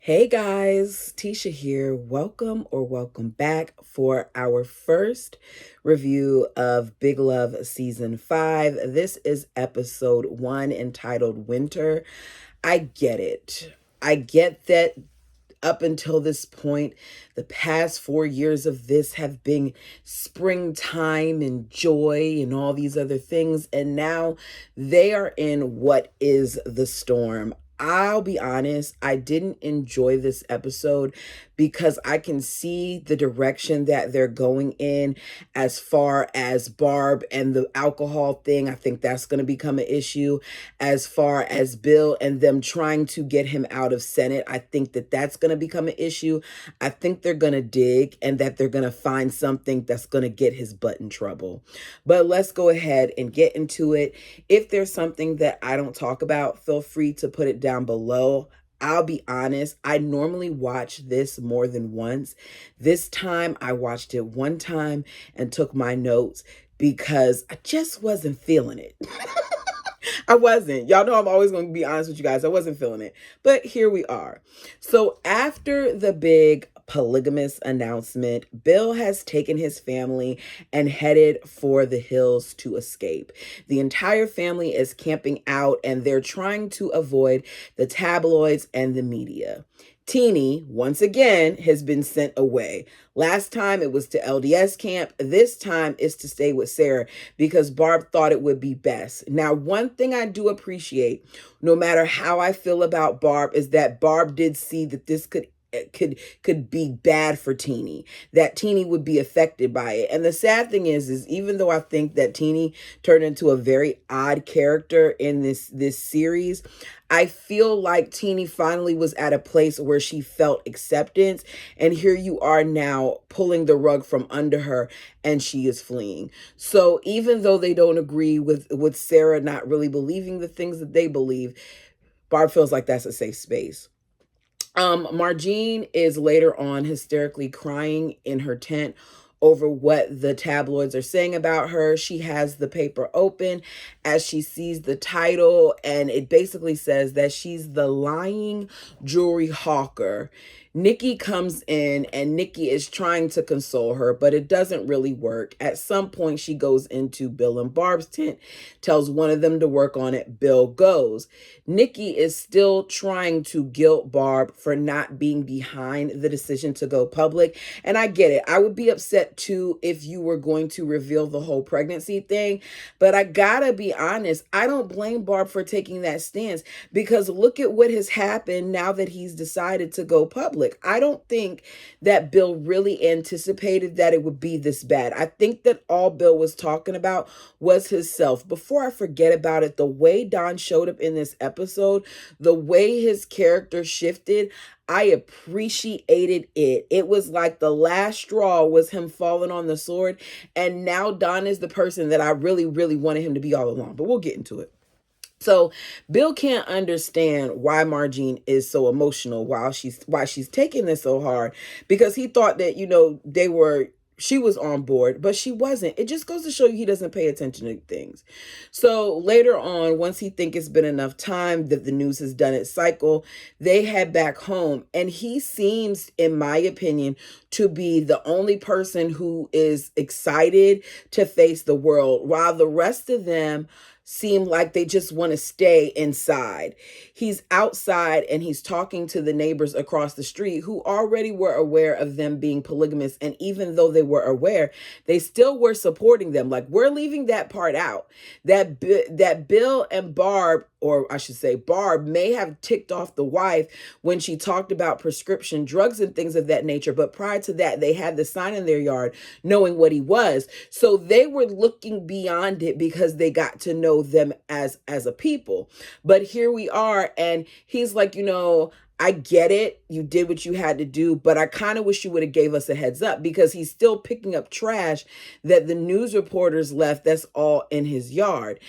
Hey guys, Tisha here. Welcome back for our first review of Big Love Season 5. This is episode 1 entitled Winter. I get it. I get that up until this point, the past 4 years of this have been springtime and joy and all these other things. And now they are in what is the storm. I'll be honest, I didn't enjoy this episode because I can see the direction that they're going in as far as Barb and the alcohol thing. I think that's going to become an issue. As far as Bill and them trying to get him out of Senate, I think that that's going to become an issue. I think they're going to dig and that they're going to find something that's going to get his butt in trouble. But let's go ahead and get into it. If there's something that I don't talk about, feel free to put it down below. I'll be honest, I normally watch this more than once. This time I watched it one time and took my notes because I just wasn't feeling it. I wasn't. Y'all know I'm always going to be honest with you guys. I wasn't feeling it. But here we are. So after the big polygamous announcement, Bill has taken his family and headed for the hills to escape. The entire family is camping out and they're trying to avoid the tabloids and the media. Teeny, once again, has been sent away. Last time it was to LDS camp. This time it's to stay with Sarah because Barb thought it would be best. Now, one thing I do appreciate, no matter how I feel about Barb, is that Barb did see that this could be bad for Teeny, that Teeny would be affected by it. And the sad thing is even though I think that Teeny turned into a very odd character in this series, I feel like Teeny finally was at a place where she felt acceptance. And here you are now pulling the rug from under her and she is fleeing. So even though they don't agree with Sarah not really believing the things that they believe, Barb feels like that's a safe space. Margene is later on hysterically crying in her tent over what the tabloids are saying about her. She has the paper open as she sees the title, and it basically says that she's the lying jewelry hawker. Nikki comes in and Nikki is trying to console her, but it doesn't really work. At some point, she goes into Bill and Barb's tent, tells one of them to work on it. Bill goes. Nikki is still trying to guilt Barb for not being behind the decision to go public. And I get it. I would be upset too if you were going to reveal the whole pregnancy thing. But I gotta be honest, I don't blame Barb for taking that stance because look at what has happened now that he's decided to go public. I don't think that Bill really anticipated that it would be this bad. I think that all Bill was talking about was himself. Before I forget about it, the way Don showed up in this episode, the way his character shifted, I appreciated it. It was like the last straw was him falling on the sword. And now Don is the person that I really, really wanted him to be all along. But we'll get into it. So Bill can't understand why Margene is so emotional why she's taking this so hard, because he thought that, she was on board, but she wasn't. It just goes to show you he doesn't pay attention to things. So later on, once he thinks it's been enough time that the news has done its cycle, they head back home. And he seems, in my opinion, to be the only person who is excited to face the world, while the rest of them seem like they just want to stay inside. He's outside and he's talking to the neighbors across the street who already were aware of them being polygamous. And even though they were aware, they still were supporting them. Like, we're leaving that part out. That Bill and Barb, or I should say Barb, may have ticked off the wife when she talked about prescription drugs and things of that nature. But prior to that, they had the sign in their yard knowing what he was. So they were looking beyond it because they got to know them as a people. But here we are, and he's like, I get it. You did what you had to do, but I kind of wish you would have gave us a heads up, because he's still picking up trash that the news reporters left that's all in his yard.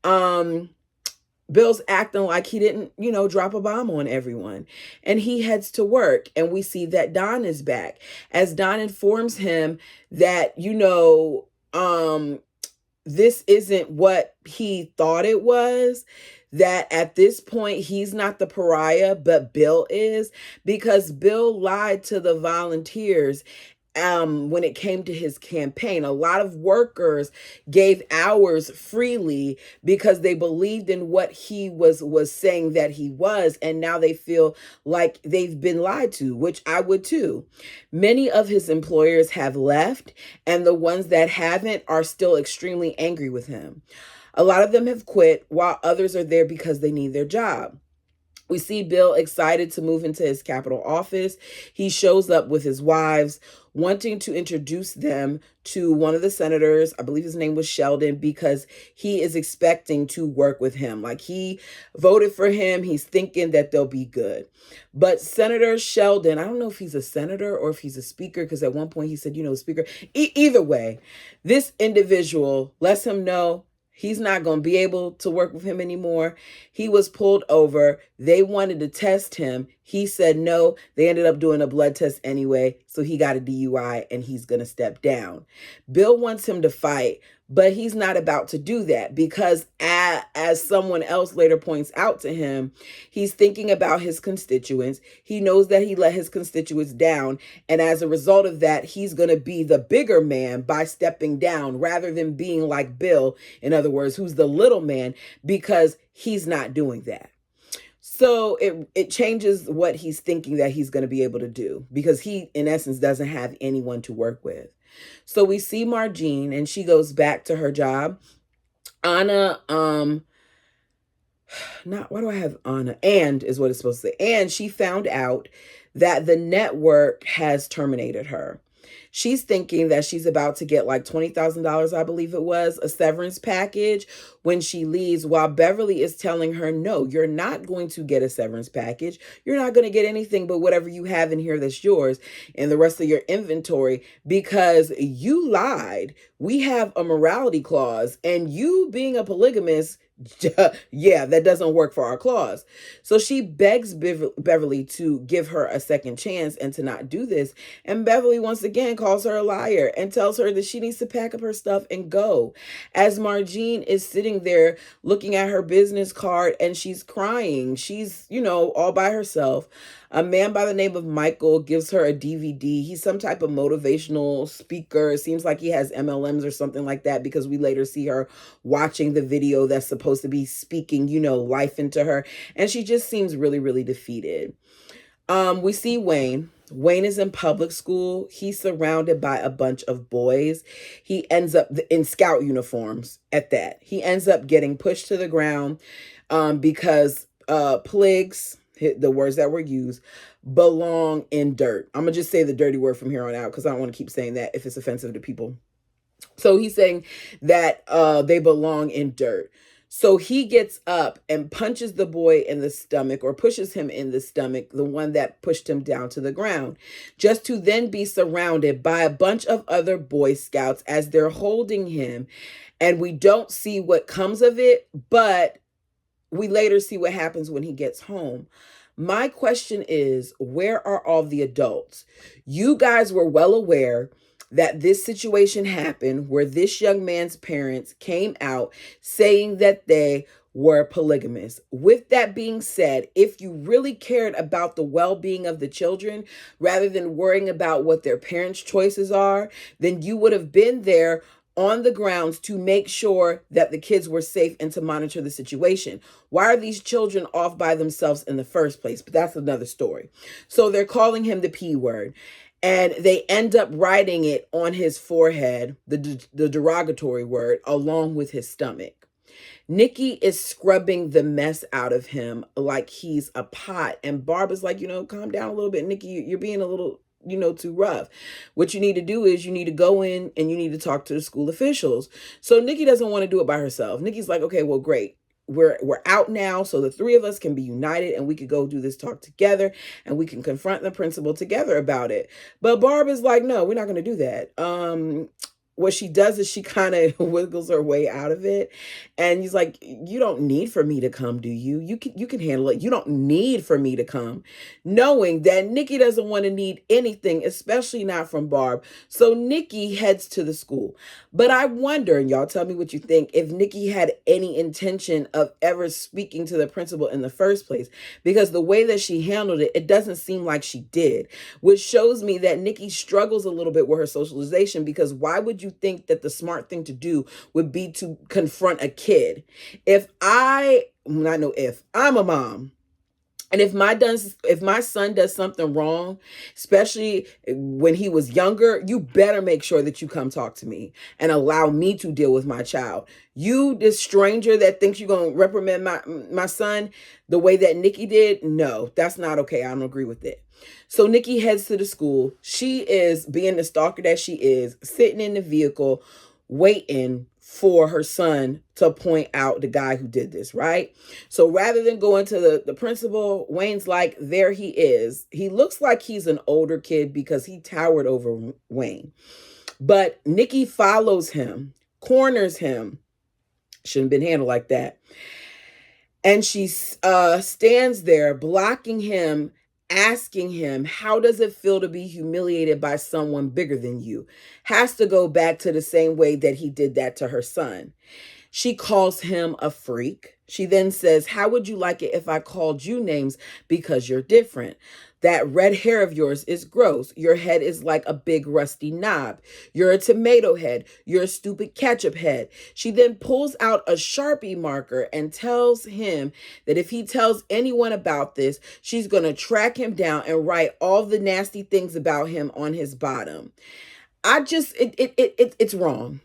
Bill's acting like he didn't, drop a bomb on everyone. And he heads to work, and we see that Don is back. As Don informs him that, this isn't what he thought it was, that at this point he's not the pariah, but Bill is, because Bill lied to the volunteers when it came to his campaign. A lot of workers gave hours freely because they believed in what he was saying that he was, and now they feel like they've been lied to, which I would too. Many of his employers have left, and the ones that haven't are still extremely angry with him. A lot of them have quit, while others are there because they need their job. We see Bill excited to move into his Capitol office. He shows up with his wives, wanting to introduce them to one of the senators. I believe his name was Sheldon, because he is expecting to work with him. Like, he voted for him. He's thinking that they'll be good. But Senator Sheldon, I don't know if he's a senator or if he's a speaker, because at one point he said, speaker. Either way, this individual lets him know he's not going to be able to work with him anymore. He was pulled over. They wanted to test him. He said no. They ended up doing a blood test anyway. So he got a DUI and he's going to step down. Bill wants him to fight, but he's not about to do that because as someone else later points out to him, he's thinking about his constituents. He knows that he let his constituents down. And as a result of that, he's going to be the bigger man by stepping down rather than being like Bill, in other words, who's the little man, because he's not doing that. So it changes what he's thinking that he's going to be able to do, because he, in essence, doesn't have anyone to work with. So we see Margene, and she goes back to her job. Anna, why do I have Anna? And is what it's supposed to say. And she found out that the network has terminated her. She's thinking that she's about to get like $20,000, I believe it was, a severance package when she leaves, while Beverly is telling her, no, you're not going to get a severance package. You're not going to get anything but whatever you have in here that's yours and the rest of your inventory, because you lied. We have a morality clause, and you being a polygamist, yeah, that doesn't work for our clause. So she begs Beverly to give her a second chance and to not do this. And Beverly once again calls her a liar and tells her that she needs to pack up her stuff and go. As Margene is sitting there looking at her business card and she's crying, she's, all by herself. A man by the name of Michael gives her a DVD. He's some type of motivational speaker. It seems like he has MLMs or something like that, because we later see her watching the video that's supposed to be speaking, life into her. And she just seems really, really defeated. We see Wayne. Wayne is in public school. He's surrounded by a bunch of boys. He ends up in scout uniforms at that. He ends up getting pushed to the ground because pigs, the words that were used, belong in dirt. I'm going to just say the dirty word from here on out because I don't want to keep saying that if it's offensive to people. So he's saying that they belong in dirt. So he gets up and punches the boy in the stomach, or pushes him in the stomach, the one that pushed him down to the ground, just to then be surrounded by a bunch of other Boy Scouts as they're holding him. And we don't see what comes of it, but we later see what happens when he gets home. My question is, where are all the adults? You guys were well aware that this situation happened where this young man's parents came out saying that they were polygamous. With that being said, if you really cared about the well-being of the children rather than worrying about what their parents' choices are, then you would have been there on the grounds to make sure that the kids were safe and to monitor the situation. Why are these children off by themselves in the first place? But that's another story. So they're calling him the P word. And they end up writing it on his forehead, the derogatory word, along with his stomach. Nikki is scrubbing the mess out of him like he's a pot. And Barb is like, calm down a little bit. Nikki, you're being a little, too rough. What you need to do is you need to go in and you need to talk to the school officials. So Nikki doesn't want to do it by herself. Nikki's like, okay, well, great. We're out now, so the three of us can be united and we could go do this talk together and we can confront the principal together about it. But Barb is like, no, we're not going to do that. what she does is she kind of wiggles her way out of it. And he's like, you don't need for me to come, do you? You can handle it. You don't need for me to come. Knowing that Nikki doesn't want to need anything, especially not from Barb. So Nikki heads to the school. But I wonder, and y'all tell me what you think, if Nikki had any intention of ever speaking to the principal in the first place. Because the way that she handled it, it doesn't seem like she did. Which shows me that Nikki struggles a little bit with her socialization, because why would you think that the smart thing to do would be to confront a kid? I'm a mom, and if my son does something wrong, especially when he was younger, you better make sure that you come talk to me and allow me to deal with my child. You, this stranger that thinks you're going to reprimand my son the way that Nikki did, no, that's not okay. I don't agree with it. So Nikki heads to the school. She is, being the stalker that she is, sitting in the vehicle waiting for her son to point out the guy who did this, right? So rather than going to the principal, Wayne's like, there he is. He looks like he's an older kid because he towered over Wayne. But Nikki follows him, corners him. Shouldn't have been handled like that. And she stands there blocking him, asking him, how does it feel to be humiliated by someone bigger than you? Has to go back to the same way that he did that to her son. She calls him a freak. She then says, how would you like it if I called you names because you're different? That red hair of yours is gross. Your head is like a big rusty knob. You're a tomato head. You're a stupid ketchup head. She then pulls out a Sharpie marker and tells him that if he tells anyone about this, she's going to track him down and write all the nasty things about him on his bottom. It's wrong.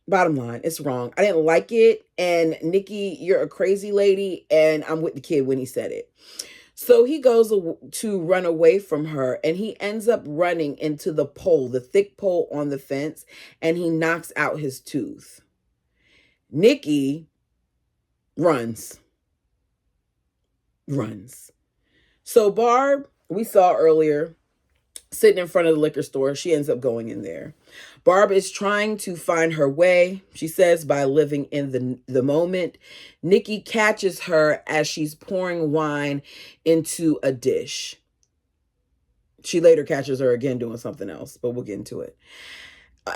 Bottom line, it's wrong. I didn't like it. And Nikki, you're a crazy lady. And I'm with the kid when he said it. So he goes to run away from her, and he ends up running into the pole, the thick pole on the fence, and he knocks out his tooth. Nikki runs. So Barb, we saw earlier, sitting in front of the liquor store. She ends up going in there. Barb is trying to find her way, she says, by living in the moment. Nikki catches her as she's pouring wine into a dish. She later catches her again doing something else, but we'll get into it.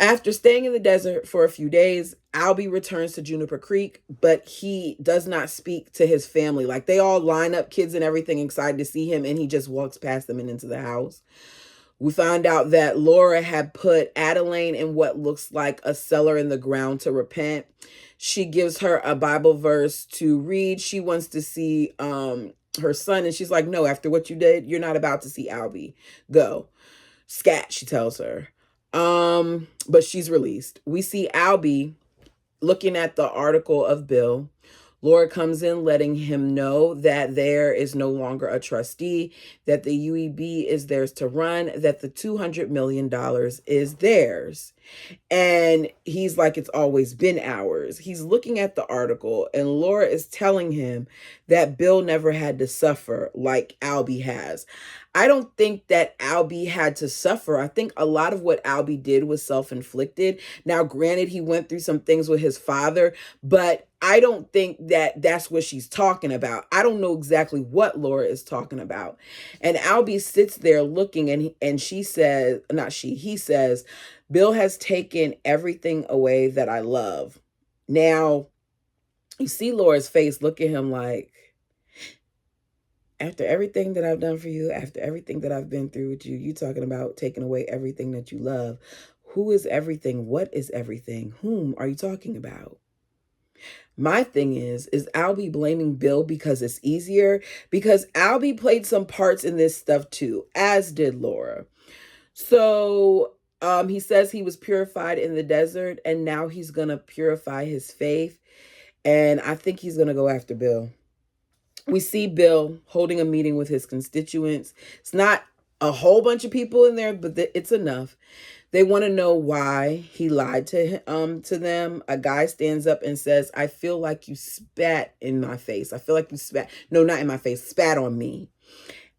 After staying in the desert for a few days, Albie returns to Juniper Creek, but he does not speak to his family. Like, they all line up, kids and everything, excited to see him, and he just walks past them and into the house. We found out that Laura had put Adeline in what looks like a cellar in the ground to repent. She gives her a Bible verse to read. She wants to see her son, and she's like, no, after what you did, you're not about to see Albie. Go. Scat, she tells her. But she's released. We see Albie looking at the article of Bill. Laura comes in letting him know that there is no longer a trustee, that the UEB is theirs to run, that the $200 million is theirs. And he's like, it's always been ours. He's looking at the article, and Laura is telling him that Bill never had to suffer like Albie has. I don't think that Albie had to suffer. I think a lot of what Albie did was self-inflicted. Now, granted, he went through some things with his father, but I don't think that that's what she's talking about. I don't know exactly what Laura is talking about. And Albie sits there looking, and he says, Bill has taken everything away that I love. Now, you see Laura's face look at him like, after everything that I've done for you, after everything that I've been through with you, you talking about taking away everything that you love. Who is everything? What is everything? Whom are you talking about? My thing is Albie blaming Bill because it's easier? Because Albie played some parts in this stuff too, as did Laura. So he says he was purified in the desert, and now he's going to purify his faith. And I think he's going to go after Bill. We see Bill holding a meeting with his constituents. It's not a whole bunch of people in there, but it's enough. They want to know why he lied to them. A guy stands up and says, I feel like you spat in my face. I feel like you spat. No, not in my face. Spat on me.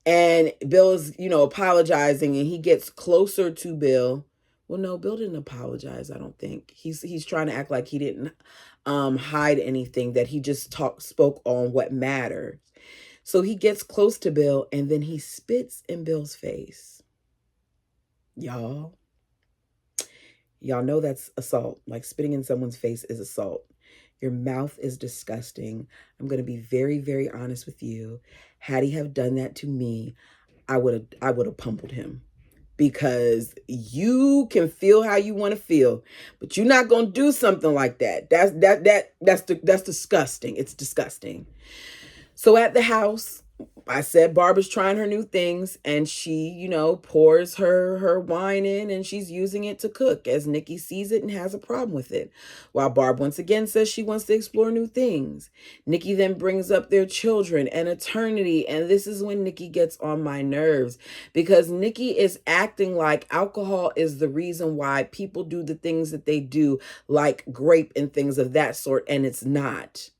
And Bill is, apologizing, and he gets closer to Bill, Well, no, Bill didn't apologize, I don't think. He's trying to act like he didn't hide anything, that he just spoke on what mattered. So he gets close to Bill and then he spits in Bill's face. Y'all, y'all know that's assault. Like, spitting in someone's face is assault. Your mouth is disgusting. I'm going to be very, very honest with you. Had he have done that to me, I would have pummeled him, because you can feel how you want to feel, but you're not going to do something like that. That's disgusting. It's disgusting. So at the house, I said Barbara's trying her new things, and she, pours her wine in, and she's using it to cook as Nikki sees it and has a problem with it. While Barb once again says she wants to explore new things. Nikki then brings up their children and eternity, and this is when Nikki gets on my nerves, because Nikki is acting like alcohol is the reason why people do the things that they do, like grape and things of that sort, and it's not.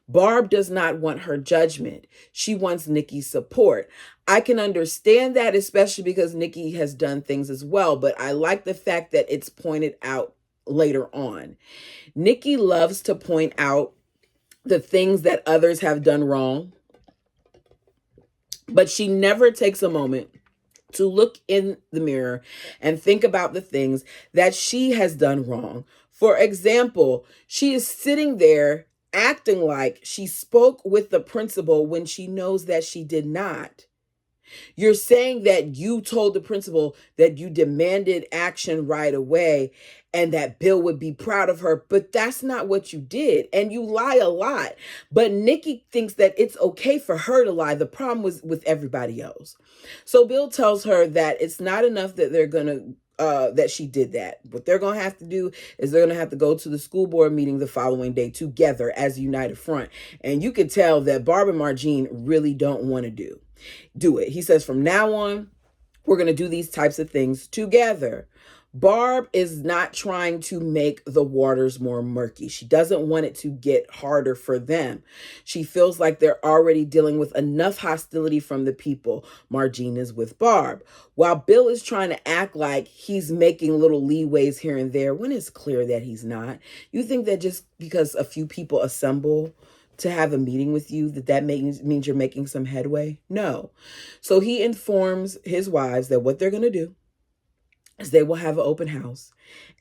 Barb does not want her judgment. She wants Nikki's support. I can understand that, especially because Nikki has done things as well, but I like the fact that it's pointed out later on. Nikki loves to point out the things that others have done wrong, but she never takes a moment to look in the mirror and think about the things that she has done wrong. For example, she is sitting there acting like she spoke with the principal when she knows that she did not. You're saying that you told the principal that you demanded action right away and that Bill would be proud of her, but that's not what you did. And you lie a lot. But Nikki thinks that it's okay for her to lie. The problem was with everybody else. So Bill tells her that it's not enough that they're going to that she did that. What they're going to have to do is they're going to have to go to the school board meeting the following day together as a united front. And you can tell that Barb and Margene really don't want to do it. He says, from now on, we're going to do these types of things together. Barb is not trying to make the waters more murky. She doesn't want it to get harder for them. She feels like they're already dealing with enough hostility from the people. Margene is with Barb, while Bill is trying to act like he's making little leeways here and there when it's clear that he's not. You think that just because a few people assemble to have a meeting with you, that means you're making some headway? No. So he informs his wives that what they're going to do is they will have an open house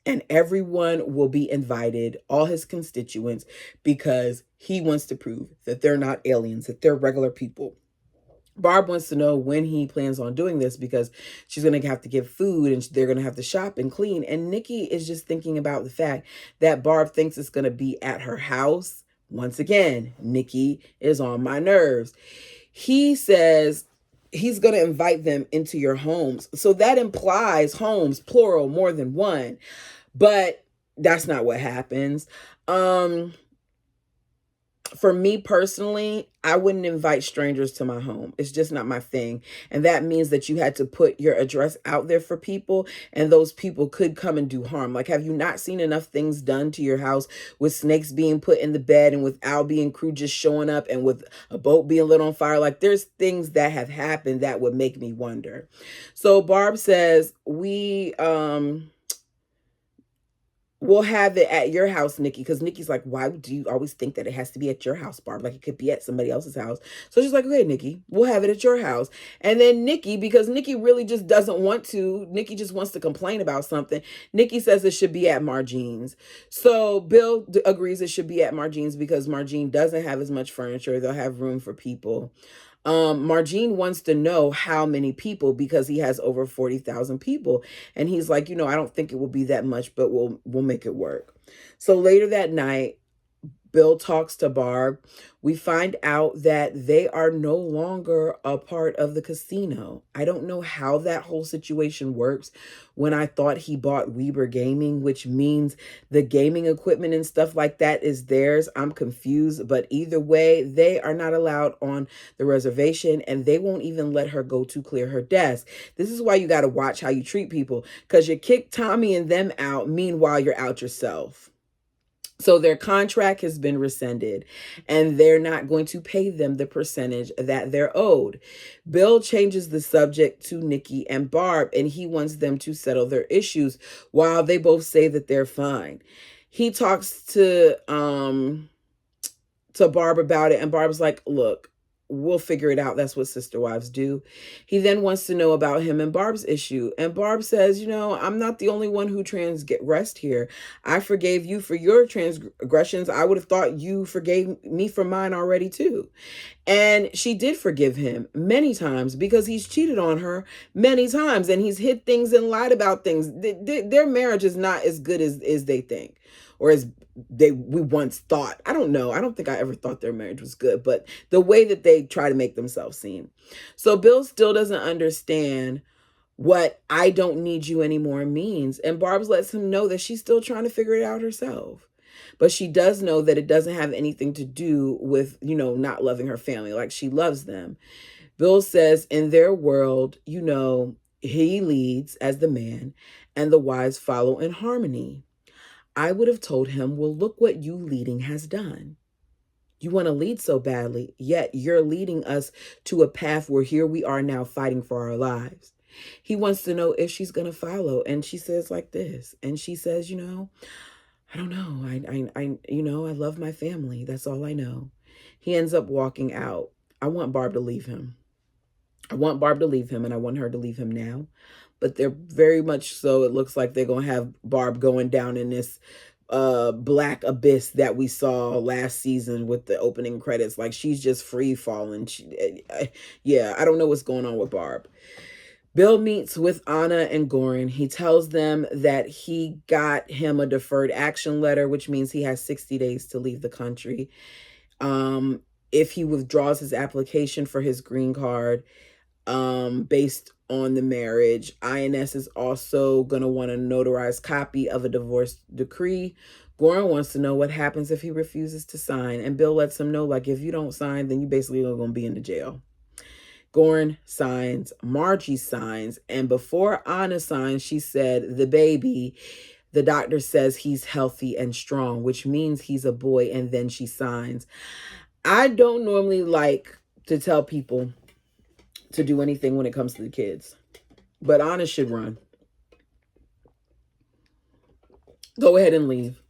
and everyone will be invited, all his constituents, because he wants to prove that they're not aliens, that they're regular people. Barb wants to know when he plans on doing this because she's going to have to give food and they're going to have to shop and clean. And Nikki is just thinking about the fact that Barb thinks it's going to be at her house. Once again, Nikki is on my nerves. He says he's going to invite them into your homes. So that implies homes, plural, more than one. But that's not what happens. For me personally, I wouldn't invite strangers to my home. It's just not my thing. And that means that you had to put your address out there for people, and those people could come and do harm. Like, have you not seen enough things done to your house with snakes being put in the bed and with Albie and crew just showing up and with a boat being lit on fire? Like, there's things that have happened that would make me wonder. So Barb says, we'll have it at your house, Nikki, because Nikki's like, why do you always think that it has to be at your house, Barb? Like, it could be at somebody else's house. So she's like, okay, Nikki, we'll have it at your house. And then Nikki, because Nikki really just doesn't want to, Nikki just wants to complain about something. Nikki says it should be at Margene's. So Bill agrees it should be at Margene's because Margene doesn't have as much furniture. They'll have room for people. Margene wants to know how many people because he has over 40,000 people. And he's like, I don't think it will be that much, but we'll make it work. So later that night, Bill talks to Barb. We find out that they are no longer a part of the casino. I don't know how that whole situation works. When I thought he bought Weber Gaming, which means the gaming equipment and stuff like that is theirs. I'm confused, but either way, they are not allowed on the reservation and they won't even let her go to clear her desk. This is why you got to watch how you treat people, because you kick Tommy and them out. Meanwhile, you're out yourself. So their contract has been rescinded and they're not going to pay them the percentage that they're owed. Bill changes the subject to Nikki and Barb, and he wants them to settle their issues while they both say that they're fine. He talks to Barb about it, and Barb's like, look, we'll figure it out. That's what sister wives do. He then wants to know about him and Barb's issue. And Barb says, I'm not the only one who transgressed here. I forgave you for your transgressions. I would have thought you forgave me for mine already too. And she did forgive him many times because he's cheated on her many times and he's hid things and lied about things. Their marriage is not as good as they think, or as we once thought. I don't know. I don't think I ever thought their marriage was good, but the way that they try to make themselves seem. So Bill still doesn't understand what "I don't need you anymore" means. And Barb's lets him know that she's still trying to figure it out herself. But she does know that it doesn't have anything to do with, not loving her family. Like, she loves them. Bill says in their world, he leads as the man and the wives follow in harmony. I would have told him, well, look what you leading has done. You want to lead so badly, yet you're leading us to a path where here we are now fighting for our lives. He wants to know if she's going to follow. And she says like this. And she says, I don't know. I love my family. That's all I know. He ends up walking out. I want Barb to leave him. I want Barb to leave him, and I want her to leave him now. But they're very much so, it looks like they're going to have Barb going down in this black abyss that we saw last season with the opening credits. Like, she's just free falling. I don't know what's going on with Barb. Bill meets with Anna and Goran. He tells them that he got him a deferred action letter, which means he has 60 days to leave the country. If he withdraws his application for his green card, based on the marriage, INS is also going to want a notarized copy of a divorce decree. Goran wants to know what happens if he refuses to sign. And Bill lets him know, like, if you don't sign, then you basically are going to be in the jail. Goran signs, Margie signs, and before Anna signs, she said, the baby, the doctor says he's healthy and strong, which means he's a boy, and then she signs. I don't normally like to tell people to do anything when it comes to the kids, but Anna should run. Go ahead and leave.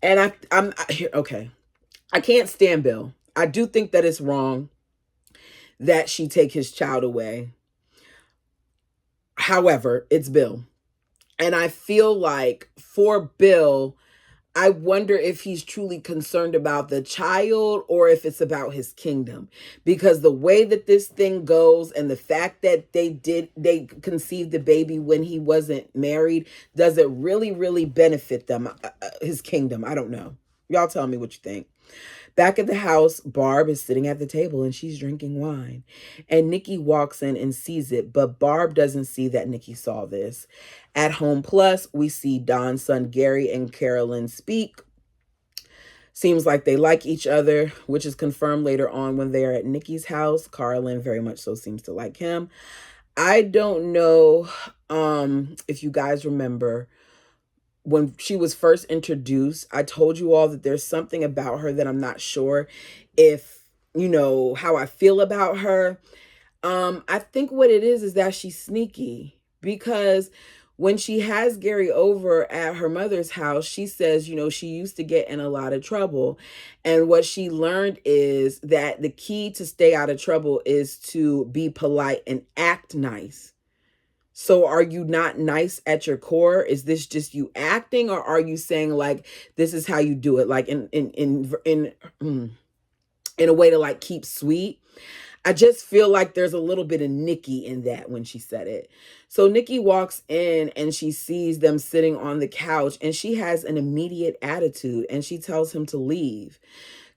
And I'm okay. I can't stand Bill. I do think that it's wrong that she take his child away. However, it's Bill. And I feel like for Bill, I wonder if he's truly concerned about the child or if it's about his kingdom. Because the way that this thing goes and the fact that they conceived the baby when he wasn't married, does it really, really benefit them, his kingdom? I don't know. Y'all tell me what you think. Back at the house, Barb is sitting at the table and she's drinking wine. And Nikki walks in and sees it, but Barb doesn't see that Nikki saw this. At Home Plus, we see Don's son Gary and Carolyn speak. Seems like they like each other, which is confirmed later on when they are at Nikki's house. Carolyn very much so seems to like him. I don't know if you guys remember, when she was first introduced, I told you all that there's something about her that I'm not sure if, how I feel about her. I think what it is that she's sneaky, because when she has Gary over at her mother's house, she says, she used to get in a lot of trouble. And what she learned is that the key to stay out of trouble is to be polite and act nice. So are you not nice at your core? Is this just you acting, or are you saying like this is how you do it, like in a way to like keep sweet? I just feel like there's a little bit of Nikki in that when she said it. So Nikki walks in and she sees them sitting on the couch and she has an immediate attitude and she tells him to leave.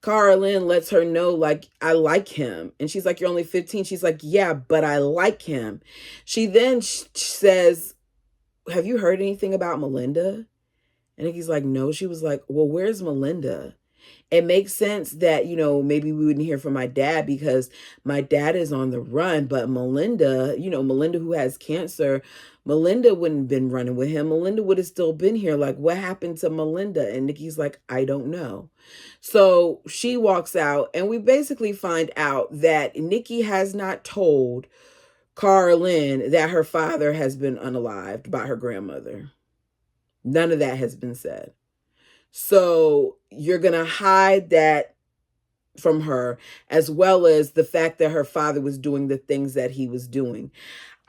Carolyn lets her know, like, I like him. And she's like, you're only 15. She's like, yeah, but I like him. She then says, have you heard anything about Melinda? And Nikki's like, no. She was like, well, where's Melinda? It makes sense that, maybe we wouldn't hear from my dad because my dad is on the run, but Melinda, Melinda who has cancer, Melinda wouldn't have been running with him. Melinda would have still been here. Like, what happened to Melinda? And Nikki's like, I don't know. So she walks out, and we basically find out that Nikki has not told Carlin that her father has been unalived by her grandmother. None of that has been said. So you're going to hide that from her, as well as the fact that her father was doing the things that he was doing.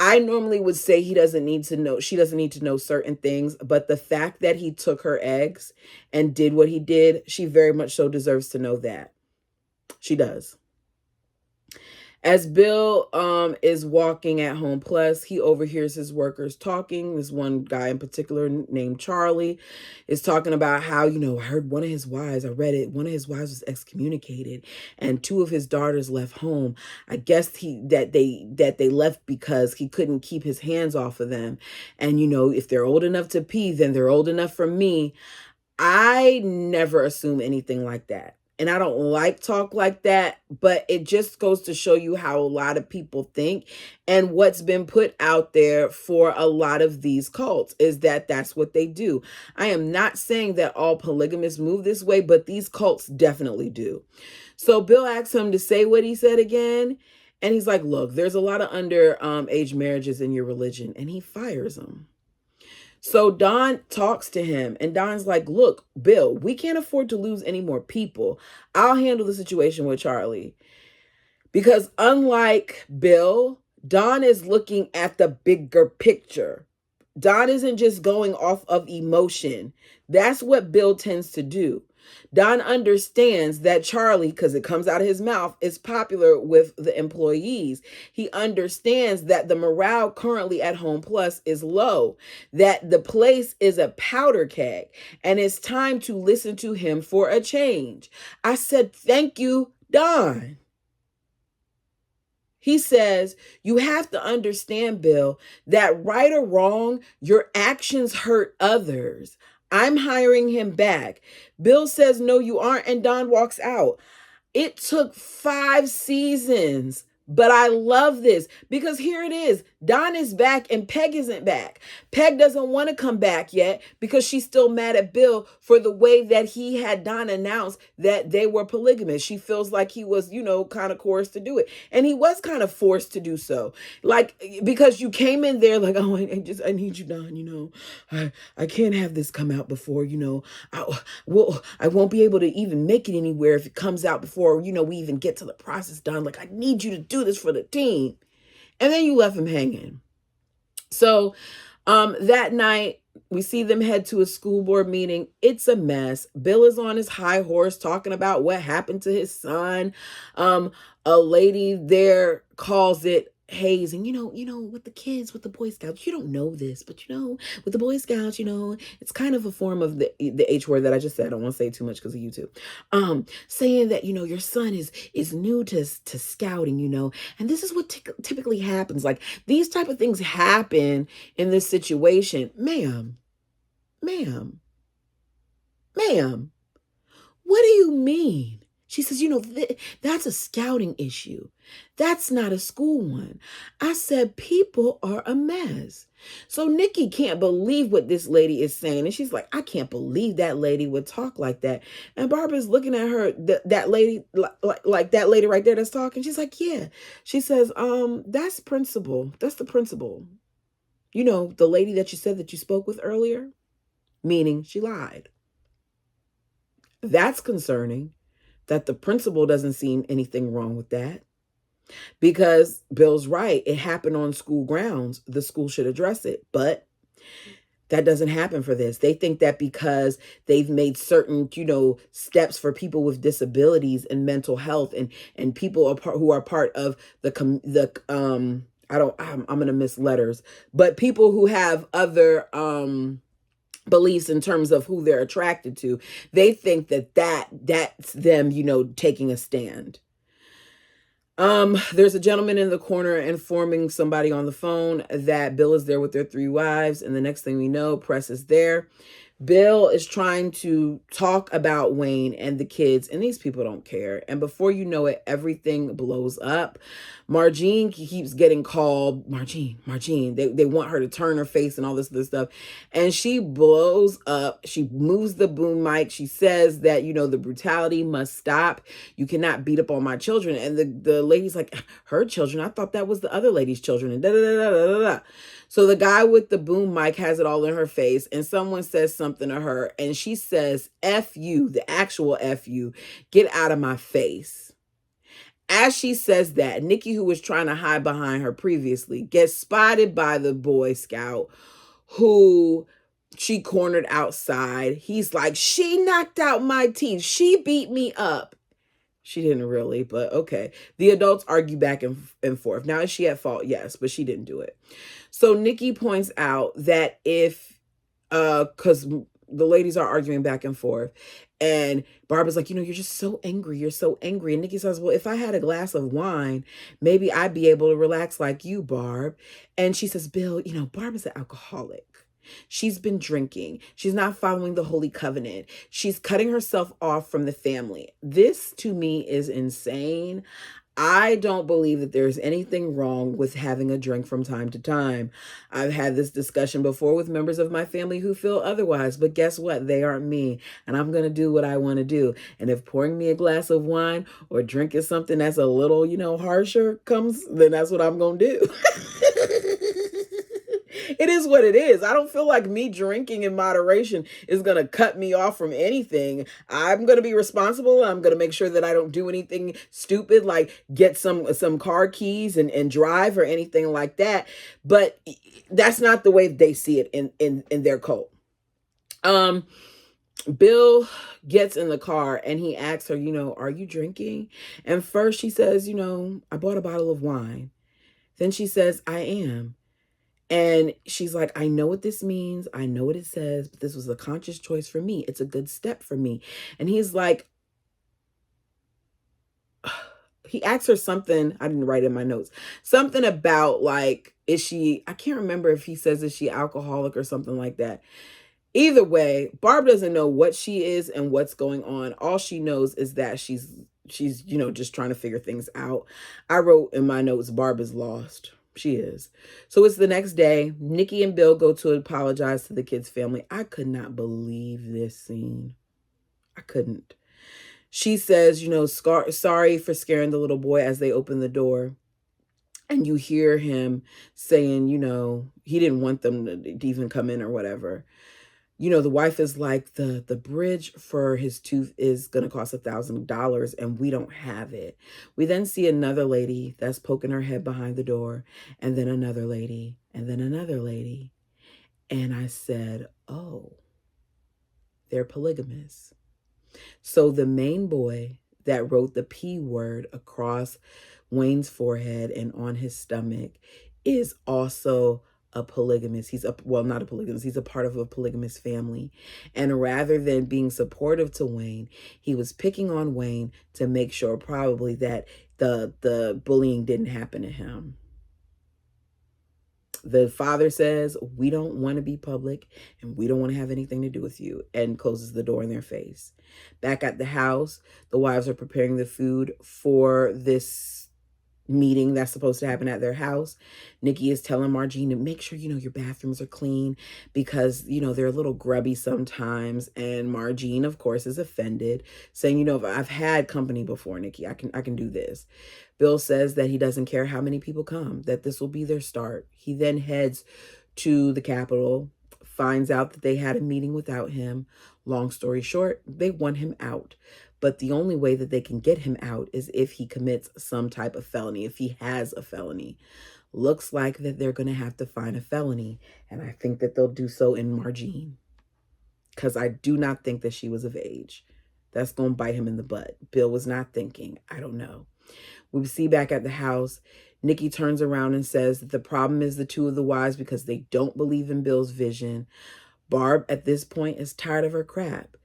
I normally would say she doesn't need to know certain things, but the fact that he took her eggs and did what he did, she very much so deserves to know that. She does. As Bill is walking at Home Plus, he overhears his workers talking. This one guy in particular named Charlie is talking about how, I heard one of his wives, I read it, one of his wives was excommunicated and two of his daughters left home. I guess that they left because he couldn't keep his hands off of them. And, if they're old enough to pee, then they're old enough for me. I never assume anything like that. And I don't like talk like that, but it just goes to show you how a lot of people think and what's been put out there for a lot of these cults is that that's what they do. I am not saying that all polygamists move this way, but these cults definitely do. So Bill asks him to say what he said again. And he's like, look, there's a lot of underage marriages in your religion. And he fires him. So Don talks to him and Don's like, look, Bill, we can't afford to lose any more people. I'll handle the situation with Charlie. Because unlike Bill, Don is looking at the bigger picture. Don isn't just going off of emotion. That's what Bill tends to do. Don understands that Charlie, because it comes out of his mouth, is popular with the employees. He understands that the morale currently at Home Plus is low, that the place is a powder keg, and it's time to listen to him for a change. I said, thank you, Don. He says, you have to understand, Bill, that right or wrong, your actions hurt others. I'm hiring him back. Bill says, no, you aren't. And Don walks out. It took 5 seasons. But I love this because here it is. Don is back and Peg isn't back. Peg doesn't want to come back yet because she's still mad at Bill for the way that he had Don announce that they were polygamous. She feels like he was, kind of coerced to do it. And he was kind of forced to do so. Like, because you came in there like, oh, I need you, Don, I can't have this come out before, I won't be able to even make it anywhere if it comes out before, we even get to the process, Don. Like, I need you to do this for the team. And then you left him hanging. So that night, we see them head to a school board meeting. It's a mess. Bill is on his high horse talking about what happened to his son. A lady there calls it hazing. With the kids, with the Boy Scouts, you don't know this, but with the Boy Scouts, it's kind of a form of the H word that I just said. I don't want to say too much because of YouTube. Saying that, your son is new to scouting, and this is what typically happens. Like, these type of things happen in this situation. Ma'am, what do you mean? She says, that's a scouting issue. That's not a school one. I said, people are a mess. So Nikki can't believe what this lady is saying. And she's like, I can't believe that lady would talk like that. And Barbara's looking at her, that lady, like that lady right there that's talking. She's like, yeah. She says, that's principal. That's the principal. The lady that you said that you spoke with earlier, meaning she lied. That's concerning. That the principal doesn't see anything wrong with that. Because Bill's right. It happened on school grounds. The school should address it. But that doesn't happen for this. They think that because they've made certain, steps for people with disabilities and mental health and people who are part of I'm going to miss letters, but people who have other, beliefs in terms of who they're attracted to, they think that's them, taking a stand. There's a gentleman in the corner informing somebody on the phone that Bill is there with their 3 wives. And the next thing we know, press is there. Bill is trying to talk about Wayne and the kids, and these people don't care. And before you know it, everything blows up. Margene keeps getting called Margene. They want her to turn her face and all this stuff. And she blows up. She moves the boom mic. She says that, the brutality must stop. You cannot beat up on my children. And the lady's like, her children? I thought that was the other lady's children. And da da da da da da. So the guy with the boom mic has it all in her face, and someone says something to her, and she says, F you, the actual F you, get out of my face. As she says that, Nikki, who was trying to hide behind her previously, gets spotted by the Boy Scout who she cornered outside. He's like, she knocked out my teeth. She beat me up. She didn't really, but okay. The adults argue back and forth. Now, is she at fault? Yes, but she didn't do it. So Nikki points out that because the ladies are arguing back and forth, and Barbara's like, you're just so angry. You're so angry. And Nikki says, well, if I had a glass of wine, maybe I'd be able to relax like you, Barb. And she says, Bill, Barb is an alcoholic. She's been drinking. She's not following the Holy Covenant. She's cutting herself off from the family. This, to me, is insane. I don't believe that there's anything wrong with having a drink from time to time. I've had this discussion before with members of my family who feel otherwise, but guess what? They aren't me, and I'm going to do what I want to do. And if pouring me a glass of wine or drinking something that's a little, harsher comes, then that's what I'm going to do. It is what it is. I don't feel like me drinking in moderation is going to cut me off from anything. I'm going to be responsible. I'm going to make sure that I don't do anything stupid like get some car keys and drive or anything like that. But that's not the way they see it in their cult. Bill gets in the car and he asks her, are you drinking? And first she says, I bought a bottle of wine. Then she says, I am. And she's like, I know what this means. I know what it says, but this was a conscious choice for me. It's a good step for me. And he's like, he asks her something. I didn't write in my notes. Something about like, I can't remember if he says, is she alcoholic or something like that. Either way, Barb doesn't know what she is and what's going on. All she knows is that she's, just trying to figure things out. I wrote in my notes, Barb is lost. She is. So it's the next day. Nikki and Bill go to apologize to the kids' family. I could not believe this scene. I couldn't. She says, sorry for scaring the little boy as they open the door. And you hear him saying, he didn't want them to even come in or whatever. The wife is like, the bridge for his tooth is going to cost $1,000 and we don't have it. We then see another lady that's poking her head behind the door, and then another lady, and then another lady. And I said, oh, they're polygamous. So the main boy that wrote the P word across Wayne's forehead and on his stomach is also a polygamist. Not a polygamist. He's a part of a polygamous family. And rather than being supportive to Wayne, he was picking on Wayne to make sure probably that the bullying didn't happen to him. The father says, we don't want to be public and we don't want to have anything to do with you, and closes the door in their face. Back at the house, the wives are preparing the food for this meeting that's supposed to happen at their house. Nikki is telling Margene to make sure, your bathrooms are clean because, they're a little grubby sometimes. And Margene, of course, is offended, saying, I've had company before, Nikki. I can do this. Bill says that he doesn't care how many people come, that this will be their start. He then heads to the Capitol, finds out that they had a meeting without him. Long story short, they want him out. But the only way that they can get him out is if he commits some type of felony, if he has a felony. Looks like that they're going to have to find a felony. And I think that they'll do so in Margene, because I do not think that she was of age. That's going to bite him in the butt. Bill was not thinking. I don't know. We see back at the house, Nikki turns around and says that the problem is the two of the wives because they don't believe in Bill's vision. Barb, at this point, is tired of her crap.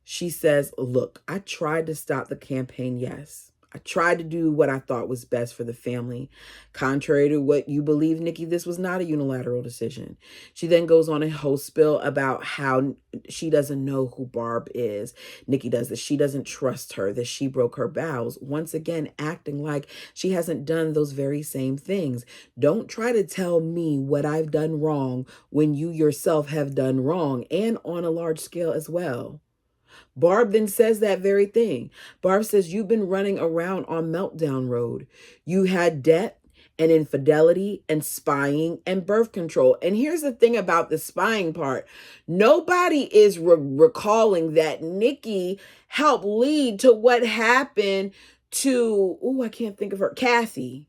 She says, look, I tried to stop the campaign, yes. I tried to do what I thought was best for the family. Contrary to what you believe, Nikki, this was not a unilateral decision. She then goes on a whole spill about how she doesn't know who Barb is. Nikki does this. She doesn't trust her, that she broke her vows. Once again, acting like she hasn't done those very same things. Don't try to tell me what I've done wrong when you yourself have done wrong, and on a large scale as well. Barb then says that very thing. Barb says, you've been running around on Meltdown Road. You had debt and infidelity and spying and birth control. And here's the thing about the spying part. Nobody is recalling that Nikki helped lead to what happened to, I can't think of her, Kathy.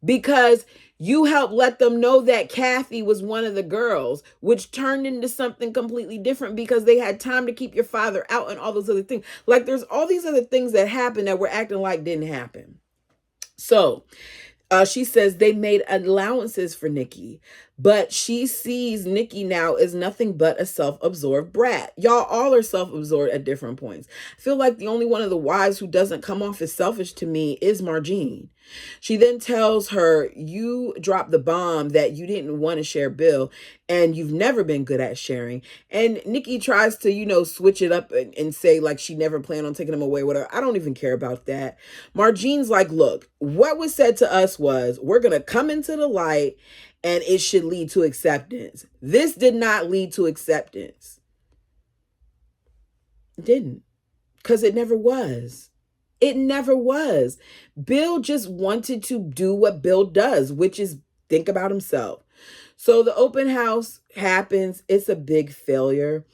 Because you helped let them know that Kathy was one of the girls, which turned into something completely different because they had time to keep your father out and all those other things. Like, there's all these other things that happened that we're acting like didn't happen. So she says they made allowances for Nikki, but she sees Nikki now as nothing but a self-absorbed brat. Y'all all are self-absorbed at different points. I feel like the only one of the wives who doesn't come off as selfish to me is Margene. She then tells her, you dropped the bomb that you didn't want to share Bill, and you've never been good at sharing. And Nikki tries to, switch it up and say like she never planned on taking him away, whatever. I don't even care about that. Margene's like, look, what was said to us was, we're going to come into the light and it should lead to acceptance. This did not lead to acceptance. It didn't, because it never was. It never was. Bill just wanted to do what Bill does, which is think about himself. So the open house happens. It's a big failure.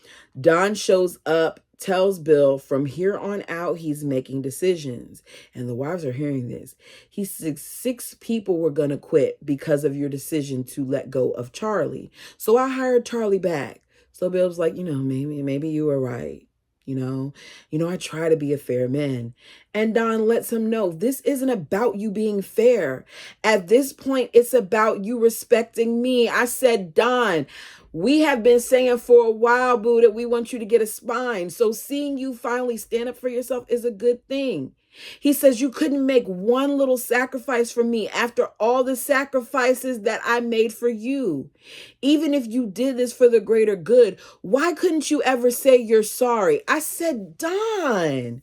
Don shows up, tells Bill from here on out, he's making decisions. And the wives are hearing this. He said 6 people were going to quit because of your decision to let go of Charlie. So I hired Charlie back. So Bill's like, maybe you were right. I try to be a fair man. And Don lets him know this isn't about you being fair. At this point, it's about you respecting me. I said, Don, we have been saying for a while, boo, that we want you to get a spine. So seeing you finally stand up for yourself is a good thing. He says, you couldn't make one little sacrifice for me after all the sacrifices that I made for you. Even if you did this for the greater good, why couldn't you ever say you're sorry? I said, Don,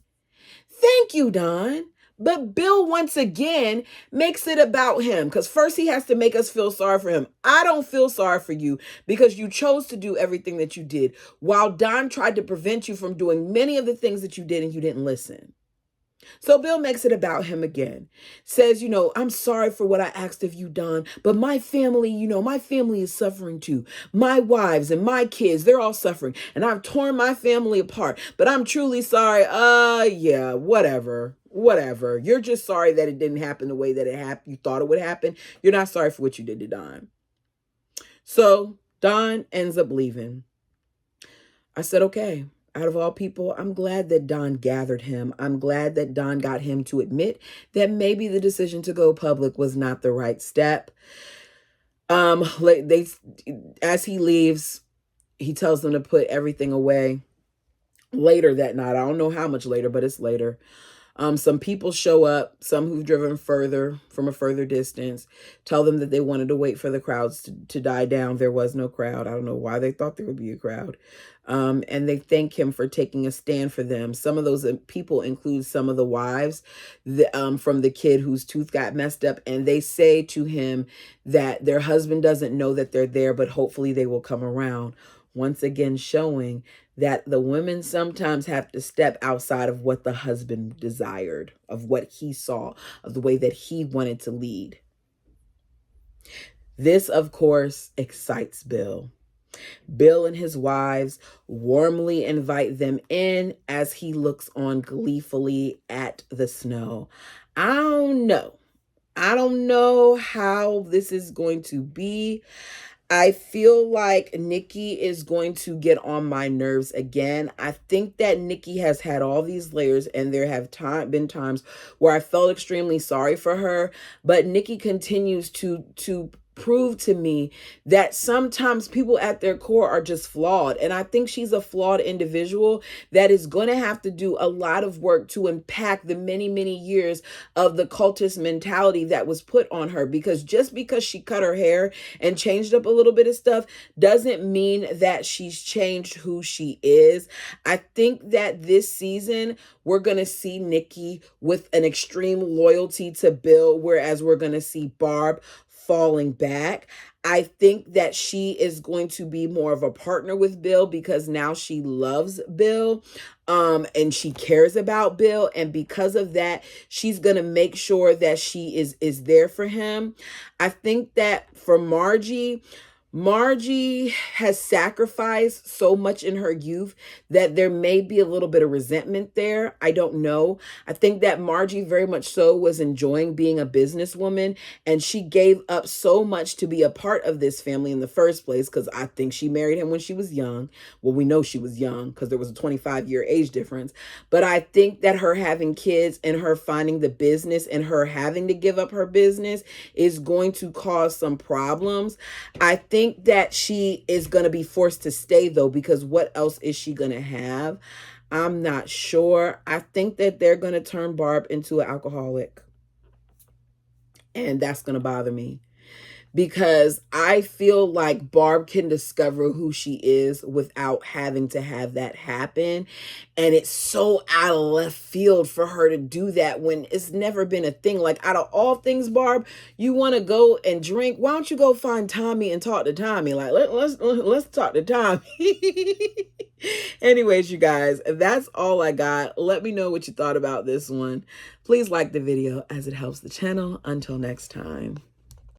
thank you, Don. But Bill, once again, makes it about him, because first he has to make us feel sorry for him. I don't feel sorry for you because you chose to do everything that you did, while Don tried to prevent you from doing many of the things that you did and you didn't listen. So Bill makes it about him again. Says, I'm sorry for what I asked of you, Don, but my family, my family is suffering too. My wives and my kids, they're all suffering. And I've torn my family apart, but I'm truly sorry. Yeah, whatever. You're just sorry that it didn't happen the way that it happened. You thought it would happen. You're not sorry for what you did to Don. So Don ends up leaving. I said, okay. Out of all people, I'm glad that Don gathered him. I'm glad that Don got him to admit that maybe the decision to go public was not the right step. As he leaves, he tells them to put everything away. Later that night, I don't know how much later, but it's later. Some people show up, some who've driven from a further distance, tell them that they wanted to wait for the crowds to die down. There was no crowd. I don't know why they thought there would be a crowd. And they thank him for taking a stand for them. Some of those people include some of the wives from the kid whose tooth got messed up. And they say to him that their husband doesn't know that they're there, but hopefully they will come around. Once again, showing that the women sometimes have to step outside of what the husband desired, of what he saw, of the way that he wanted to lead. This, of course, excites Bill. Bill and his wives warmly invite them in as he looks on gleefully at the snow. I don't know how this is going to be. I feel like Nikki is going to get on my nerves again. I think that Nikki has had all these layers, and there have been times where I felt extremely sorry for her, but Nikki continues to proved to me that sometimes people at their core are just flawed. And I think she's a flawed individual that is going to have to do a lot of work to unpack the many, many years of the cultist mentality that was put on her. Because just because she cut her hair and changed up a little bit of stuff doesn't mean that she's changed who she is. I think that this season, we're going to see Nikki with an extreme loyalty to Bill, whereas we're going to see Barb falling back. I think that she is going to be more of a partner with Bill because now she loves Bill, and she cares about Bill, and because of that, she's going to make sure that she is there for him. I think that for Margie has sacrificed so much in her youth that there may be a little bit of resentment there. I don't know. I think that Margie very much so was enjoying being a businesswoman, and she gave up so much to be a part of this family in the first place because I think she married him when she was young. Well, we know she was young because there was a 25-year age difference. But I think that her having kids and her finding the business and her having to give up her business is going to cause some problems. I think that she is going to be forced to stay though, because what else is she going to have? I'm not sure. I think that they're going to turn Barb into an alcoholic, and that's going to bother me because I feel like Barb can discover who she is without having to have that happen. And it's so out of left field for her to do that when it's never been a thing. Like, out of all things, Barb, you want to go and drink. Why don't you go find Tommy and talk to Tommy? Like, let's talk to Tommy. Anyways, you guys, that's all I got. Let me know what you thought about this one. Please like the video as it helps the channel. Until next time.